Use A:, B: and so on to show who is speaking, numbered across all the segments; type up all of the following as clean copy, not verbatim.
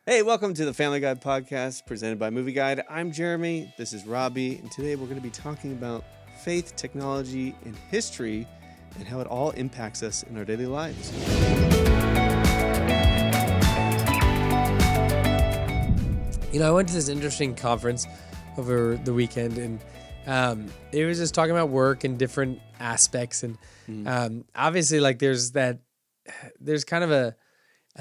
A: Hey, welcome to the Familyguide podcast presented by Movieguide. I'm Jeremy. This is Robbie, and today we're going to be talking about faith, technology, and history, and how it all impacts us in our daily lives.
B: I went to this interesting conference over the weekend, and it was just talking about work and different aspects, and obviously, there's kind of a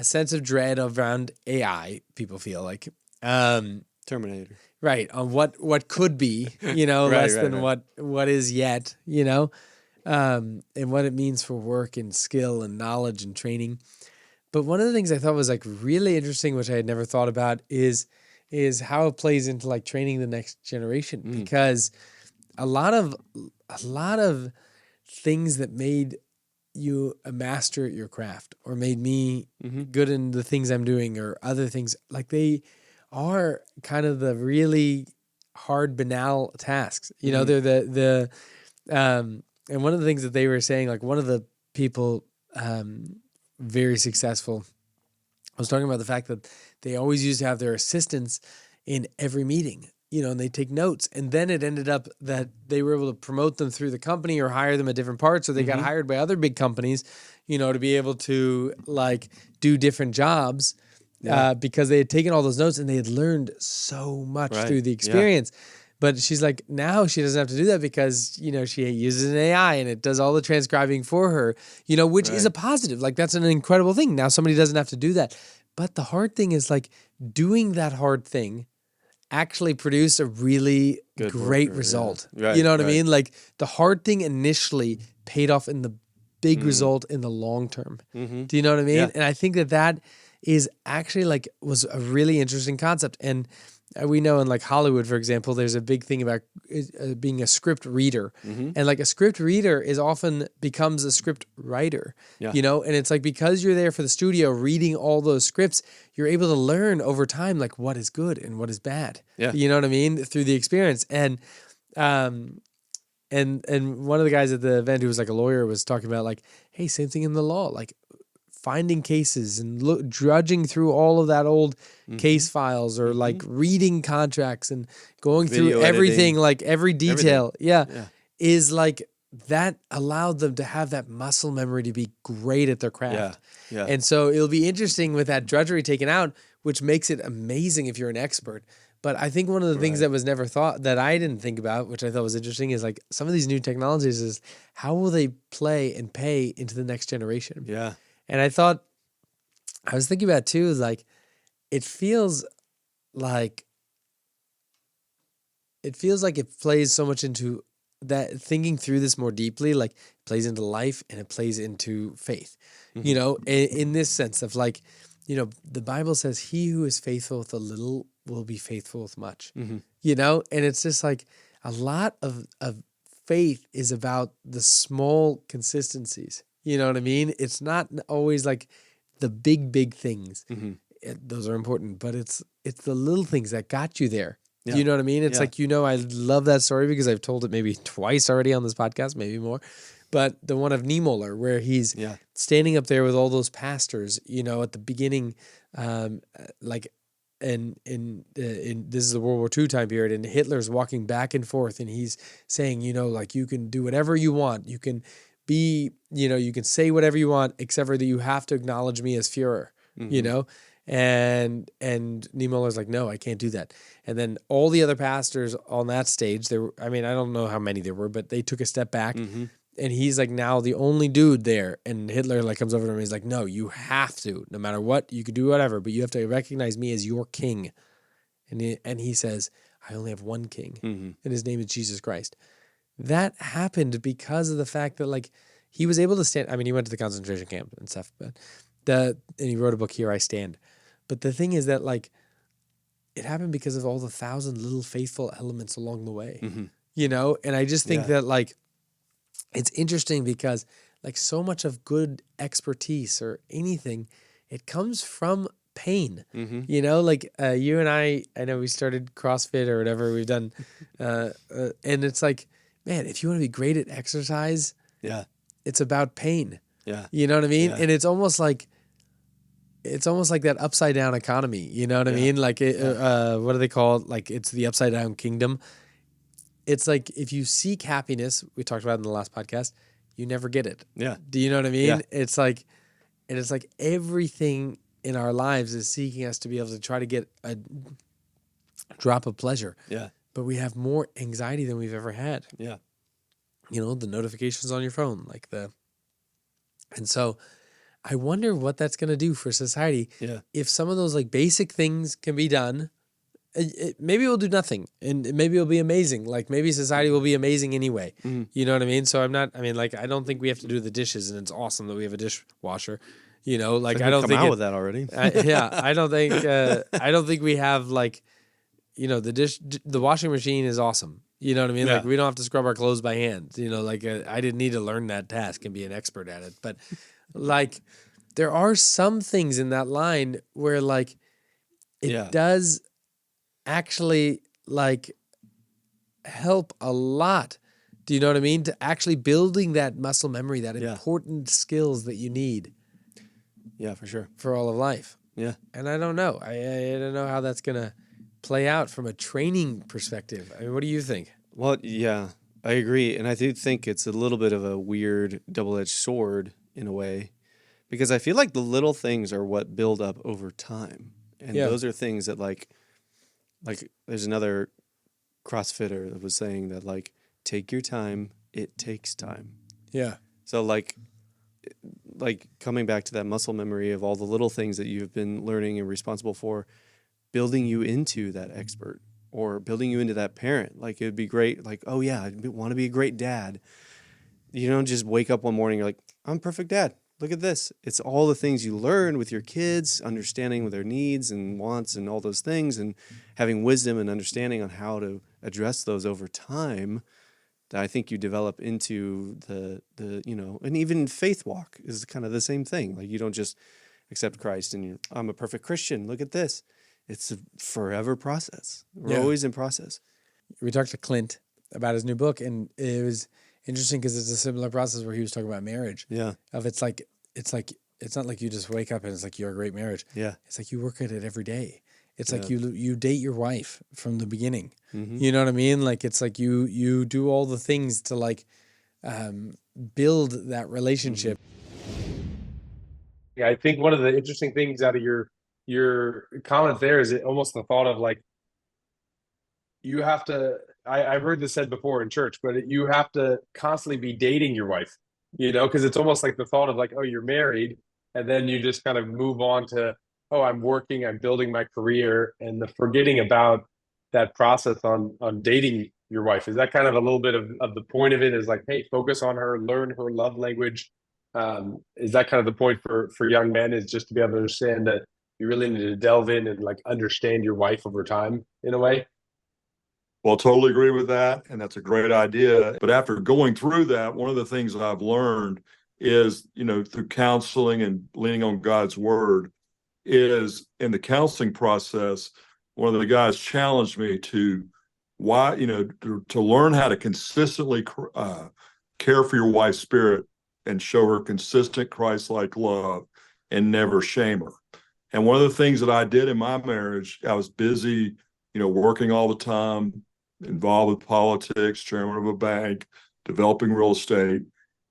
B: sense of dread around AI. People feel like
A: Terminator.
B: right on what could be, less than what is yet, and what it means for work and skill and knowledge and training. But one of the things I thought was really interesting, which I had never thought about, is how it plays into training the next generation, because a lot of things that made you a master at your craft or made me good in the things I'm doing or other things, they are kind of the really hard, banal tasks. They're the and one of the things that they were saying, one of the people very successful was talking about the fact that they always used to have their assistants in every meeting, and they take notes. And then it ended up that they were able to promote them through the company or hire them at different parts. So they got hired by other big companies, to be able to do different jobs because they had taken all those notes and they had learned so much through the experience. Yeah. But she's like, now she doesn't have to do that because, she uses an AI and it does all the transcribing for her, which is a positive. That's an incredible thing. Now somebody doesn't have to do that. But the hard thing is doing that hard thing actually produce a really great result. Yeah. Right, you know what I mean? The hard thing initially paid off in the big result in the long term. Do you know what I mean? Yeah. And I think that is actually was a really interesting concept. And we know in Hollywood, for example, there's a big thing about being a script reader. And a script reader is often becomes a script writer, and it's because you're there for the studio reading all those scripts, you're able to learn over time, what is good and what is bad. Yeah. You know what I mean? Through the experience. And one of the guys at the event who was a lawyer was talking about hey, same thing in the law, finding cases and drudging through all of that old case files or reading contracts and going through everything, every detail. Yeah. Is that allowed them to have that muscle memory to be great at their craft. Yeah. And so it'll be interesting with that drudgery taken out, which makes it amazing if you're an expert. But I think one of the things that was never thought, that I didn't think about, which I thought was interesting, is some of these new technologies is how will they play and pay into the next generation? Yeah. And I was thinking about too, it feels like it plays so much into that, thinking through this more deeply, it plays into life and it plays into faith, in this sense of the Bible says he who is faithful with a little will be faithful with much, and it's just a lot of faith is about the small consistencies. You know what I mean? It's not always the big things. Those are important, but it's the little things that got you there. Yeah. You know what I mean? It's I love that story because I've told it maybe twice already on this podcast, maybe more. But the one of Niemöller, where he's standing up there with all those pastors, at the beginning, and this is the World War II time period, and Hitler's walking back and forth, and he's saying, you can do whatever you want, you can be, you can say whatever you want, except for that you have to acknowledge me as Führer, and Niemöller's no, I can't do that. And then all the other pastors on that stage, I don't know how many there were, but they took a step back, and he's now the only dude there. And Hitler comes over to him and he's no, you have to, no matter what, you could do whatever, but you have to recognize me as your king. And he says, I only have one king, and his name is Jesus Christ. That happened because of the fact that he was able to stand. He went to the concentration camp and stuff, but and he wrote a book, Here I Stand. But the thing is that it happened because of all the 1,000 little faithful elements along the way, and I just think that it's interesting because so much of good expertise or anything, it comes from pain. You and I know we started CrossFit or whatever we've done, and it's man, if you want to be great at exercise, it's about pain. Yeah. You know what I mean? Yeah. And it's almost it's almost like that upside down economy. You know what I mean? Like, what do they call it? Like, it's the upside down kingdom. It's like if you seek happiness, we talked about it in the last podcast, you never get it.
A: Yeah.
B: Do you know what I mean?
A: Yeah.
B: It's like everything in our lives is seeking us to be able to try to get a drop of pleasure.
A: Yeah.
B: But we have more anxiety than we've ever had.
A: Yeah.
B: You know, the notifications on your phone, and so I wonder what that's going to do for society.
A: Yeah.
B: If some of those like basic things can be done, maybe we'll do nothing and maybe it'll be amazing. Like maybe society will be amazing anyway. You know what I mean? So I don't think we have to do the dishes and it's awesome that we have a dishwasher. You know, like I don't think
A: with that already.
B: I don't think we have like, you know, the washing machine is awesome. You know what I mean?
A: Yeah.
B: Like we don't have to scrub our clothes by hand. You know, like I didn't need to learn that task and be an expert at it. But like there are some things in that line where like it does actually like help a lot. Do you know what I mean? To actually building that muscle memory, that important skills that you need.
A: Yeah, for sure.
B: For all of life.
A: Yeah.
B: And I don't know. I don't know how that's going to play out from a training perspective. I mean, what do you think?
A: Well, yeah, I agree. And I do think it's a little bit of a weird double-edged sword in a way, because I feel like the little things are what build up over time. And those are things that like there's another CrossFitter that was saying that like, take your time, it takes time.
B: Yeah.
A: So like coming back to that muscle memory of all the little things that you've been learning and responsible for, building you into that expert or building you into that parent. Like it would be great. Like, oh yeah, I want to be a great dad. You don't just wake up one morning, you're like, I'm a perfect dad. Look at this. It's all the things you learn with your kids, understanding their needs and wants and all those things, and having wisdom and understanding on how to address those over time, that I think you develop into the you know, and even faith walk is kind of the same thing. Like you don't just accept Christ and I'm a perfect Christian. Look at this. It's a forever process. We're always in process.
B: We talked to Clint about his new book, and it was interesting because it's a similar process where he was talking about marriage.
A: Yeah.
B: It's not like you just wake up and it's like you're a great marriage.
A: Yeah.
B: It's like you work at it every day. It's like you date your wife from the beginning. You know what I mean? Like it's like you do all the things to like build that relationship.
C: Yeah, I think one of the interesting things out of your comment there is almost the thought of like you have to. I've heard this said before in church, but you have to constantly be dating your wife. You know, because it's almost like the thought of like, oh, you're married, and then you just kind of move on to, oh, I'm working, I'm building my career, and the forgetting about that process on dating your wife. Is that kind of a little bit of the point of it? Is like, hey, focus on her, learn her love language. Is that kind of the point for young men, is just to be able to understand that you really need to delve in and like understand your wife over time in a way?
D: Well, totally agree with that. And that's a great idea. But after going through that, one of the things that I've learned is, you know, through counseling and leaning on God's word, is in the counseling process, one of the guys challenged me to to learn how to consistently care for your wife's spirit and show her consistent Christ-like love and never shame her. And one of the things that I did in my marriage, I was busy, you know, working all the time, involved with politics, chairman of a bank, developing real estate.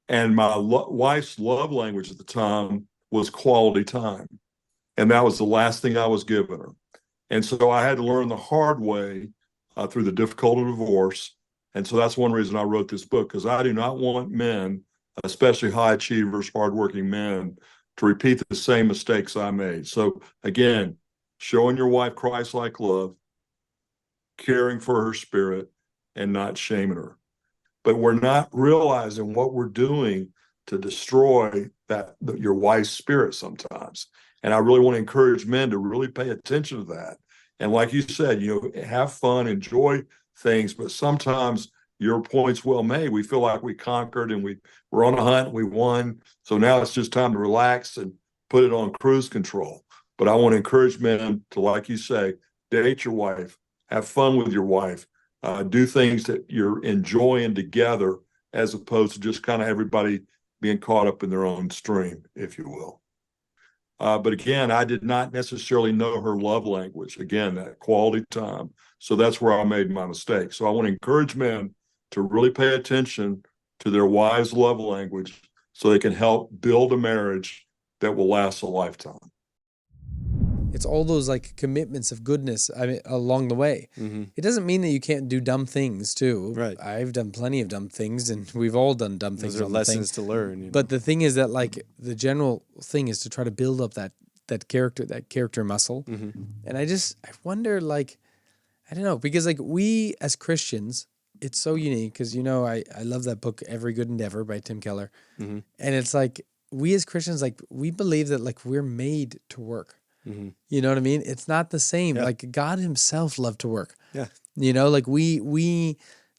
D: And my wife's love language at the time was quality time. And that was the last thing I was giving her. And so I had to learn the hard way through the difficult divorce. And so that's one reason I wrote this book, because I do not want men, especially high achievers, hardworking men, to repeat the same mistakes I made. So again, showing your wife Christ-like love, caring for her spirit, and not shaming her. But we're not realizing what we're doing to destroy your wife's spirit sometimes. And I really want to encourage men to really pay attention to that. And like you said, you know, have fun, enjoy things, but sometimes your point's well made. We feel like we conquered and we're on a hunt, we won. So now it's just time to relax and put it on cruise control. But I want to encourage men to, like you say, date your wife, have fun with your wife, do things that you're enjoying together, as opposed to just kind of everybody being caught up in their own stream, if you will. But again, I did not necessarily know her love language. Again, that quality time. So that's where I made my mistake. So I want to encourage men to really pay attention to their wife's love language so they can help build a marriage that will last a lifetime.
B: It's all those like commitments of goodness, I mean, along the way. It doesn't mean that you can't do dumb things too.
A: Right.
B: I've done plenty of dumb things, and we've all done dumb things.
A: Those are lessons to learn. You know?
B: But the thing is that like the general thing is to try to build up that character muscle. And I wonder, like, I don't know, because like we as Christians, it's so unique because, you know, I love that book, Every Good Endeavor by Tim Keller. And it's like we as Christians, like we believe that like we're made to work. You know what I mean? It's not the same.
A: Yeah.
B: Like God himself loved to work.
A: Yeah.
B: You know, like we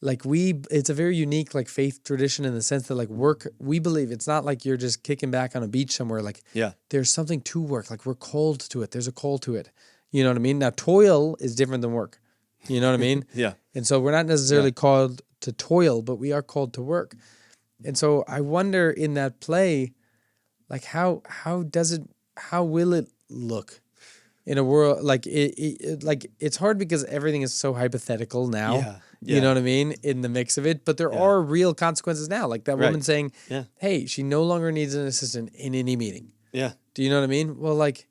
B: it's a very unique like faith tradition in the sense that like work, we believe it's not like you're just kicking back on a beach somewhere. Like there's something to work. Like we're called to it. There's a call to it. You know what I mean? Now toil is different than work. You know what I mean?
A: Yeah.
B: And so we're not necessarily called to toil, but we are called to work. And so I wonder in that play, like how will it look in a world like like it's hard because everything is so hypothetical now. You know what I mean, in the mix of it, but there are real consequences now, like that woman saying, hey, she no longer needs an assistant in any meeting. Do you know what I mean? Well, like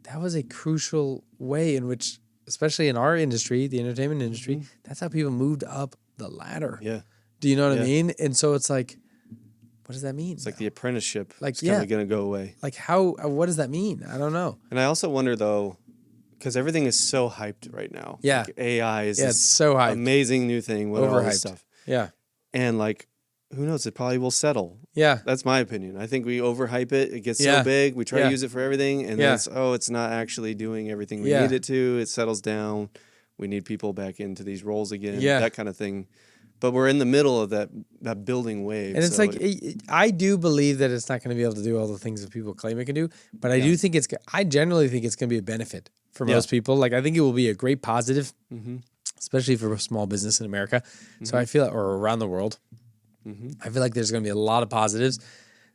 B: that was a crucial way in which, especially in our industry, the entertainment industry, that's how people moved up the ladder. Do you know what I mean? And so it's like, what does that mean?
A: It's like the apprenticeship.
B: Like,
A: it's kind of going to go away.
B: Like what does that mean? I don't know.
A: And I also wonder though, because everything is so hyped right now. Like AI is
B: it's so hyped.
A: Amazing new thing with all this stuff. And like, who knows? It probably will settle. That's my opinion. I think we overhype it. It gets so big. We try to use it for everything. And then it's not actually doing everything we need it to. It settles down. We need people back into these roles again. That kind of thing. But we're in the middle of that building wave.
B: And it's like, I do believe that it's not going to be able to do all the things that people claim it can do. But I do think I generally think it's going to be a benefit for most people. Like, I think it will be a great positive, especially for a small business in America. So I feel, or around the world, I feel like there's going to be a lot of positives.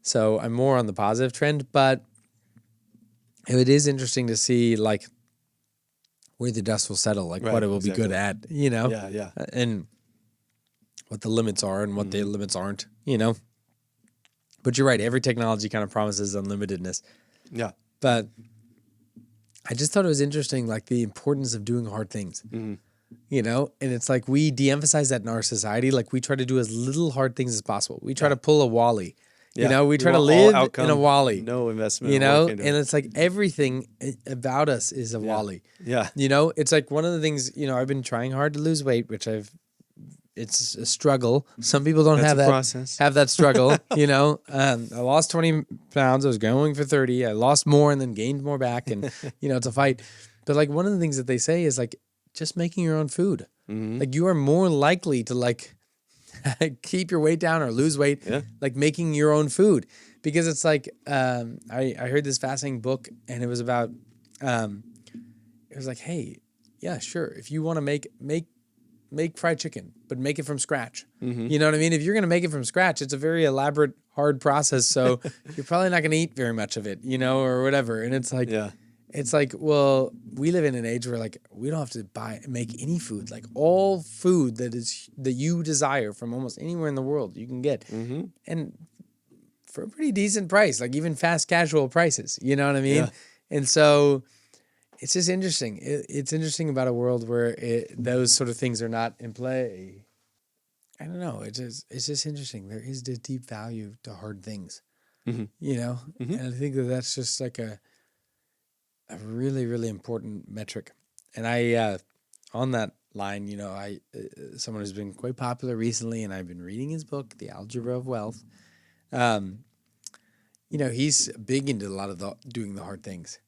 B: So I'm more on the positive trend. But it is interesting to see, like, where the dust will settle, like what it will be good at, you know? And what the limits are and what the limits aren't, you know? But you're right. Every technology kind of promises unlimitedness. But I just thought it was interesting, like the importance of doing hard things, you know? And it's like we de-emphasize that in our society. Like we try to do as little hard things as possible. We try to pull a Wally, you know? We try to live in a Wally.
A: No investment.
B: You know? And it's like everything about us is a Wally. You know? It's like one of the things, you know, I've been trying hard to lose weight, which it's a struggle. Some people don't have that struggle, you know. I lost 20 pounds. I was going for 30. I lost more and then gained more back. And, you know, it's a fight. But like one of the things that they say is like just making your own food. Like you are more likely to like keep your weight down or lose weight, like making your own food. Because it's like, I heard this fascinating book and it was about, it was like, hey, yeah, sure. If you want to make fried chicken, but make it from scratch. You know what I mean? If you're going to make it from scratch, it's a very elaborate, hard process. So you're probably not going to eat very much of it, you know, or whatever. And it's like, it's like, well, we live in an age where like, we don't have to make any food. Like all food that you desire from almost anywhere in the world, you can get. And for a pretty decent price, like even fast casual prices, you know what I mean? And so it's just interesting. It's interesting about a world where those sort of things are not in play. I don't know. It's just interesting. There is this deep value to hard things, you know? And I think that's just like a really, really important metric. And I, on that line, you know, someone who's been quite popular recently, and I've been reading his book, The Algebra of Wealth. You know, he's big into a lot of doing the hard things.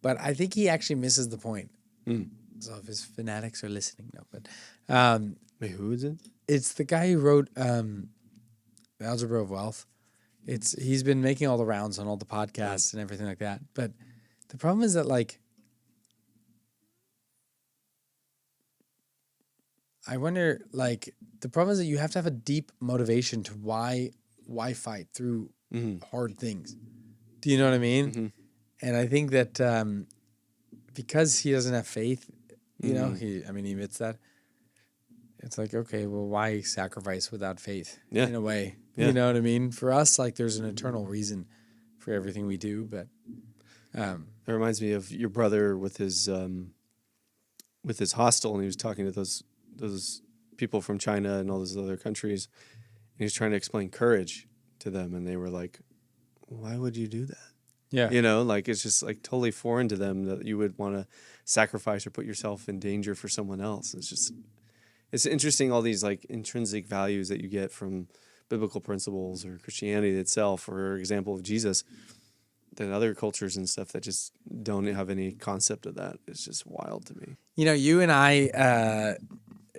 B: But I think he actually misses the point. So if his fanatics are listening, no. But
A: wait, who is it?
B: It's the guy who wrote The Algebra of Wealth. He's been making all the rounds on all the podcasts and everything like that. But the problem is that like I wonder, like the problem is that you have to have a deep motivation to why fight through hard things. Do you know what I mean? And I think that because he doesn't have faith, you know, he admits that. It's like, okay, well, why sacrifice without faith?
A: Yeah.
B: In a way,
A: Yeah.
B: you know what I mean? For us, like, there's an eternal reason for everything we do, but
A: It reminds me of your brother with his hostel, and he was talking to those people from China and all those other countries, and he was trying to explain courage to them, and they were like, "Why would you do that?"
B: yeah,
A: You know, like it's just like totally foreign to them that you would want to sacrifice or put yourself in danger for someone else. It's interesting, all these like intrinsic values that you get from biblical principles or Christianity itself, or example of Jesus, than other cultures and stuff that just don't have any concept of that. It's just wild to me.
B: you know, you and I,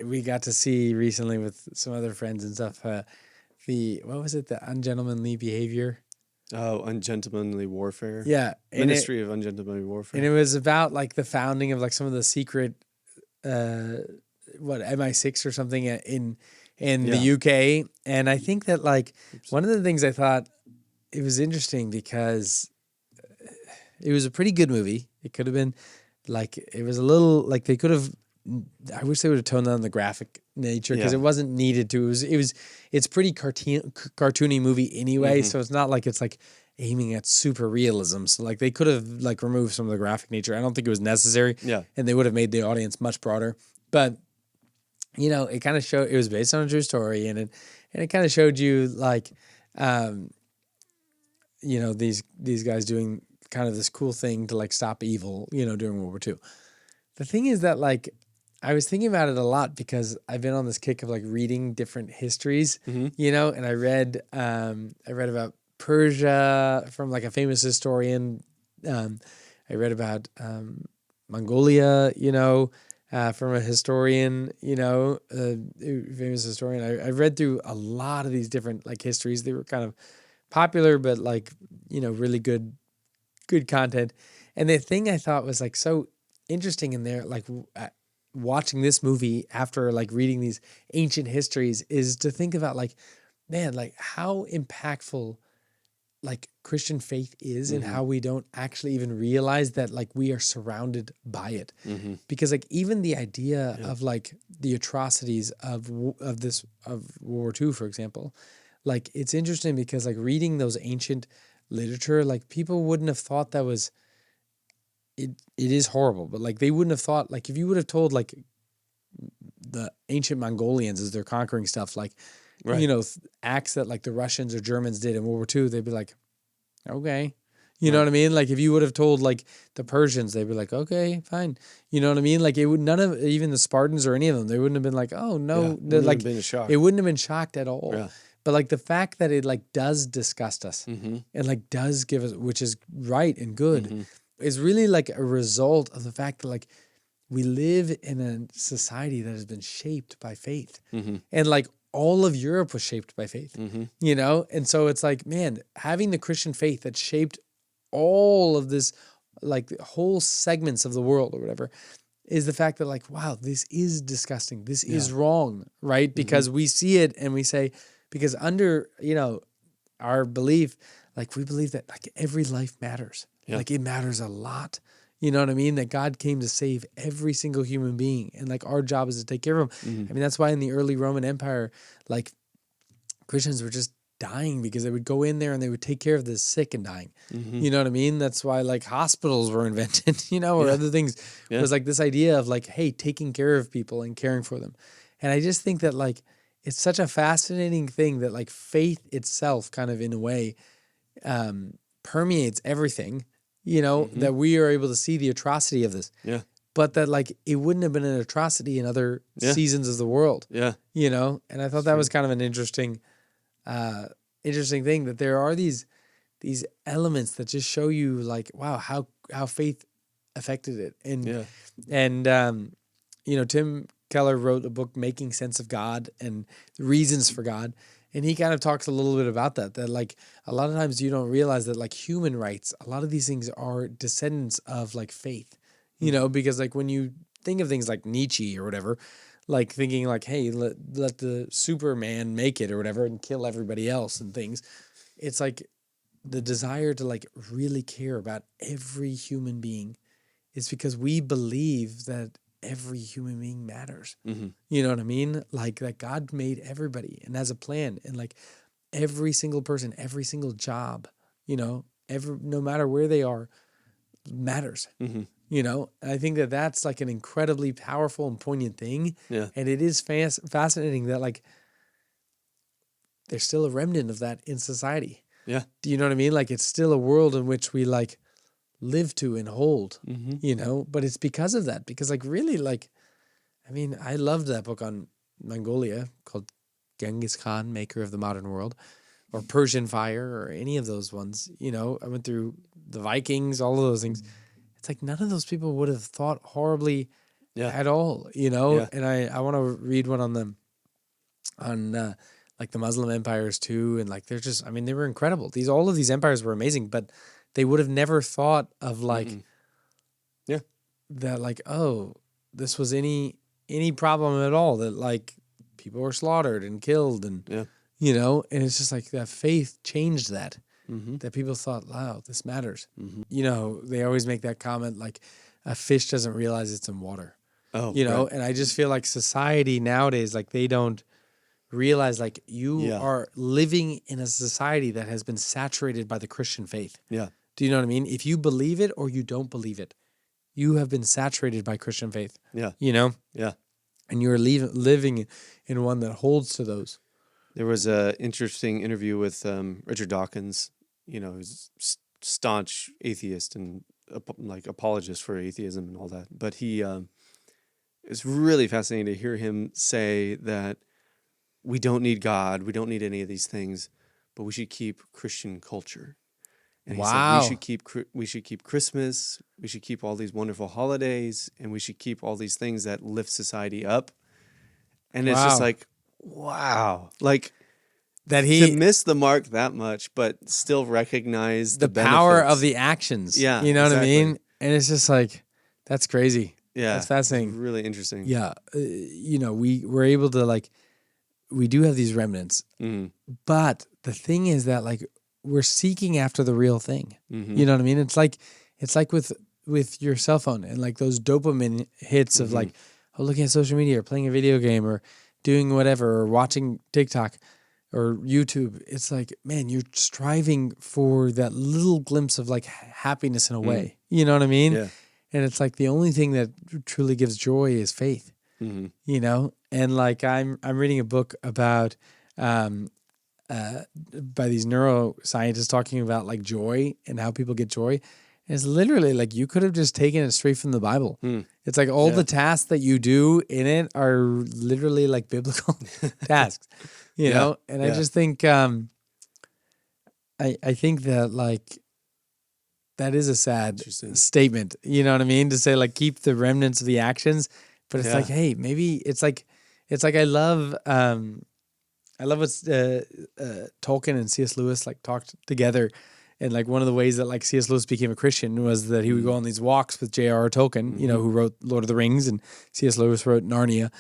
B: we got to see recently with some other friends and stuff. The ungentlemanly behavior.
A: Oh, ungentlemanly warfare.
B: Yeah,
A: Ministry of Ungentlemanly Warfare.
B: and it was about like the founding of like some of the secret, MI6 or something in the UK. And I think that like one of the things I thought it was interesting because it was a pretty good movie. It could have been like, it was a little like they could have, I wish they would have toned down the graphic nature because it wasn't needed to. It's pretty cartoony movie anyway. So it's not like it's like aiming at super realism. So like they could have like removed some of the graphic nature. I don't think it was necessary.
A: Yeah.
B: And they would have made the audience much broader. But you know, it kind of showed, it was based on a true story, and it kind of showed you like, you know, these guys doing kind of this cool thing to like stop evil, you know, during World War II. The thing is that like, I was thinking about it a lot because I've been on this kick of like reading different histories, you know, and I read about Persia from like a famous historian. I read about Mongolia, you know, from a historian, you know, famous historian. I read through a lot of these different like histories. They were kind of popular, but like, you know, really good content. And the thing I thought was like so interesting in there, like watching this movie after like reading these ancient histories, is to think about like, man, like how impactful like Christian faith is and how we don't actually even realize that like we are surrounded by it. Because like even the idea of like the atrocities of World War II, for example, like it's interesting because like reading those ancient literature, like people wouldn't have thought that was, it is horrible, but like they wouldn't have thought, like if you would have told like the ancient Mongolians as they're conquering stuff, like, you know, acts that like the Russians or Germans did in World War II, they'd be like, okay. You know what I mean? Like if you would have told like the Persians, they'd be like, okay, fine. You know what I mean? Like it would, none of, even the Spartans or any of them, they wouldn't have been like, oh no, like
A: been a shock.
B: It wouldn't have been shocked at all.
A: Yeah.
B: But like the fact that it like does disgust us and like does give us, which is right and good, is really like a result of the fact that like we live in a society that has been shaped by faith. And like all of Europe was shaped by faith, you know? And so it's like, man, having the Christian faith that shaped all of this, like whole segments of the world or whatever, is the fact that like, wow, this is disgusting. This is wrong, right? Because we see it and we say, because under, you know, our belief, like we believe that like every life matters. Like it matters a lot. You know what I mean? That God came to save every single human being. And like our job is to take care of them. I mean, that's why in the early Roman Empire, like Christians were just dying because they would go in there and they would take care of the sick and dying. You know what I mean? That's why like hospitals were invented, you know, or other things. It was like this idea of like, hey, taking care of people and caring for them. And I just think that like, it's such a fascinating thing that like faith itself kind of in a way permeates everything, you know, that we are able to see the atrocity of this.
A: Yeah.
B: But that like it wouldn't have been an atrocity in other seasons of the world. Yeah. You know, and I thought that was kind of an interesting thing, that there are these elements that just show you like, wow, how faith affected it. And you know, Tim Keller wrote a book, Making Sense of God and the Reasons for God. And he kind of talks a little bit about that like a lot of times you don't realize that like human rights, a lot of these things are descendants of like faith, you know, because like when you think of things like Nietzsche or whatever, like thinking like, hey, let the Superman make it or whatever and kill everybody else and things. It's like the desire to like really care about every human being is because we believe that every human being matters. You know what I mean? Like that God made everybody and has a plan, and like every single person, every single job, you know, no matter where they are, matters. You know, and I think that that's like an incredibly powerful and poignant thing.
A: Yeah.
B: And it is fascinating that like there's still a remnant of that in society.
A: Yeah.
B: Do you know what I mean? Like it's still a world in which we like live to and hold, you know, but it's because of that. Because like really like, I mean, I loved that book on Mongolia called Genghis Khan, Maker of the Modern World, or Persian Fire, or any of those ones. You know, I went through the Vikings, all of those things. It's like none of those people would have thought horribly at all, you know?
A: Yeah.
B: And I want to read one on them, on like the Muslim empires too. And like, they're just, I mean, they were incredible. All of these empires were amazing, but they would have never thought of like, that like, oh, this was any problem at all, that like people were slaughtered and killed and, you know, and it's just like that faith changed that. That people thought, wow, this matters. You know, they always make that comment like a fish doesn't realize it's in water.
A: Oh,
B: you know,
A: right.
B: and I just feel like society nowadays, like they don't realize like you are living in a society that has been saturated by the Christian faith.
A: Yeah.
B: Do you know what I mean? If you believe it or you don't believe it, you have been saturated by Christian faith.
A: Yeah.
B: You know?
A: Yeah.
B: And you're living in one that holds to those.
A: There was a interesting interview with Richard Dawkins, you know, who's staunch atheist and like apologist for atheism and all that. But he, it's really fascinating to hear him say that we don't need God, we don't need any of these things, but we should keep Christian culture. And he said we should keep Christmas, we should keep all these wonderful holidays, and we should keep all these things that lift society up. And it's just like, wow, like
B: that
A: to miss the mark that much, but still recognize the
B: power
A: benefits
B: of the actions.
A: Yeah,
B: you know what I
A: exactly.
B: mean? And it's just like, that's crazy.
A: Yeah,
B: that's fascinating.
A: It's really interesting.
B: Yeah, you know, we're able to like, we do have these remnants, but the thing is that like we're seeking after the real thing. You know what I mean? It's like with your cell phone and like those dopamine hits of like, oh, looking at social media or playing a video game or doing whatever or watching TikTok or YouTube. It's like, man, you're striving for that little glimpse of like happiness in a way. You know what I mean?
A: Yeah.
B: And it's like the only thing that truly gives joy is faith. You know, and like I'm reading a book about by these neuroscientists talking about like joy and how people get joy. And it's literally like you could have just taken it straight from the Bible. It's like all the tasks that you do in it are literally like biblical tasks, you know. And I just think I think that like that is a sad statement. You know what I mean? To say like keep the remnants of the actions. But it's like, hey, maybe it's like I love what Tolkien and C.S. Lewis like talked together, and like one of the ways that like C.S. Lewis became a Christian was that he would go on these walks with J.R.R. Tolkien, you know, who wrote Lord of the Rings, and C.S. Lewis wrote Narnia,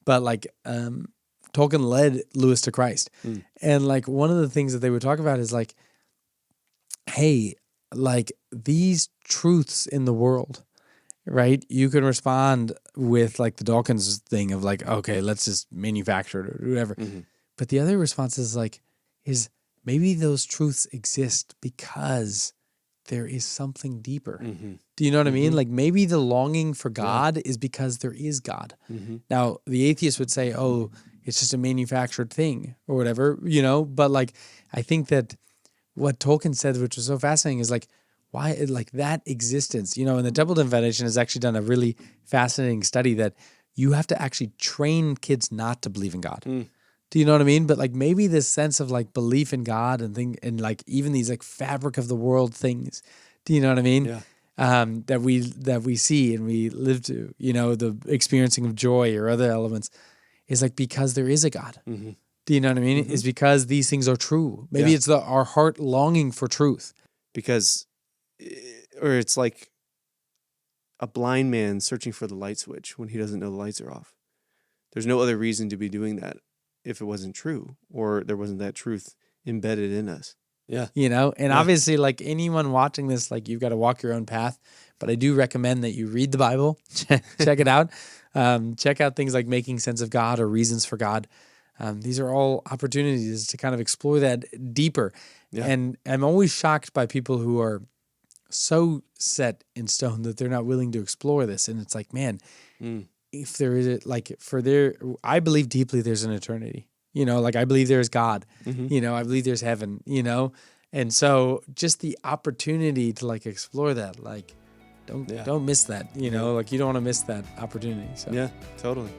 B: but like Tolkien led Lewis to Christ, and like one of the things that they would talk about is like, hey, like these truths in the world. Right? You can respond with like the Dawkins thing of like, okay, let's just manufacture it or whatever. But the other response is like, is maybe those truths exist because there is something deeper. Do you know what I mean? Like maybe the longing for God is because there is God. Now, the atheist would say, oh, it's just a manufactured thing or whatever, you know? But like, I think that what Tolkien said, which was so fascinating, is like, why, like that existence, you know, and the Templeton Foundation has actually done a really fascinating study that you have to actually train kids not to believe in God. Do you know what I mean? But like maybe this sense of like belief in God and like even these like fabric of the world things, do you know what I mean? That we see and we live to, you know, the experiencing of joy or other elements is like because there is a God. Do you know what I mean? Is because these things are true. Maybe it's our heart longing for truth.
A: Because or it's like a blind man searching for the light switch when he doesn't know the lights are off. There's no other reason to be doing that if it wasn't true or there wasn't that truth embedded in us. Yeah.
B: You know, and
A: Yeah.
B: obviously, like anyone watching this, like you've got to walk your own path. But I do recommend that you read the Bible, check it out. Check out things like Making Sense of God or Reasons for God. These are all opportunities to kind of explore that deeper.
A: Yeah.
B: And I'm always shocked by people who are so set in stone that they're not willing to explore this. And it's like, man, if there is I believe deeply there's an eternity, you know, like I believe there's God, you know, I believe there's heaven, you know? And so just the opportunity to like explore that, like don't miss that, you know, like you don't want to miss that opportunity. So
A: Yeah, totally.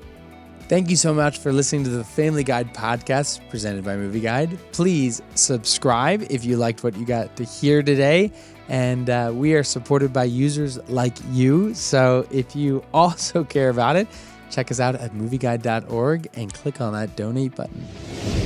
B: thank you so much for listening to the Family Guide podcast presented by Movie Guide. Please subscribe if you liked what you got to hear today. And we are supported by users like you. So if you also care about it, check us out at movieguide.org and click on that donate button.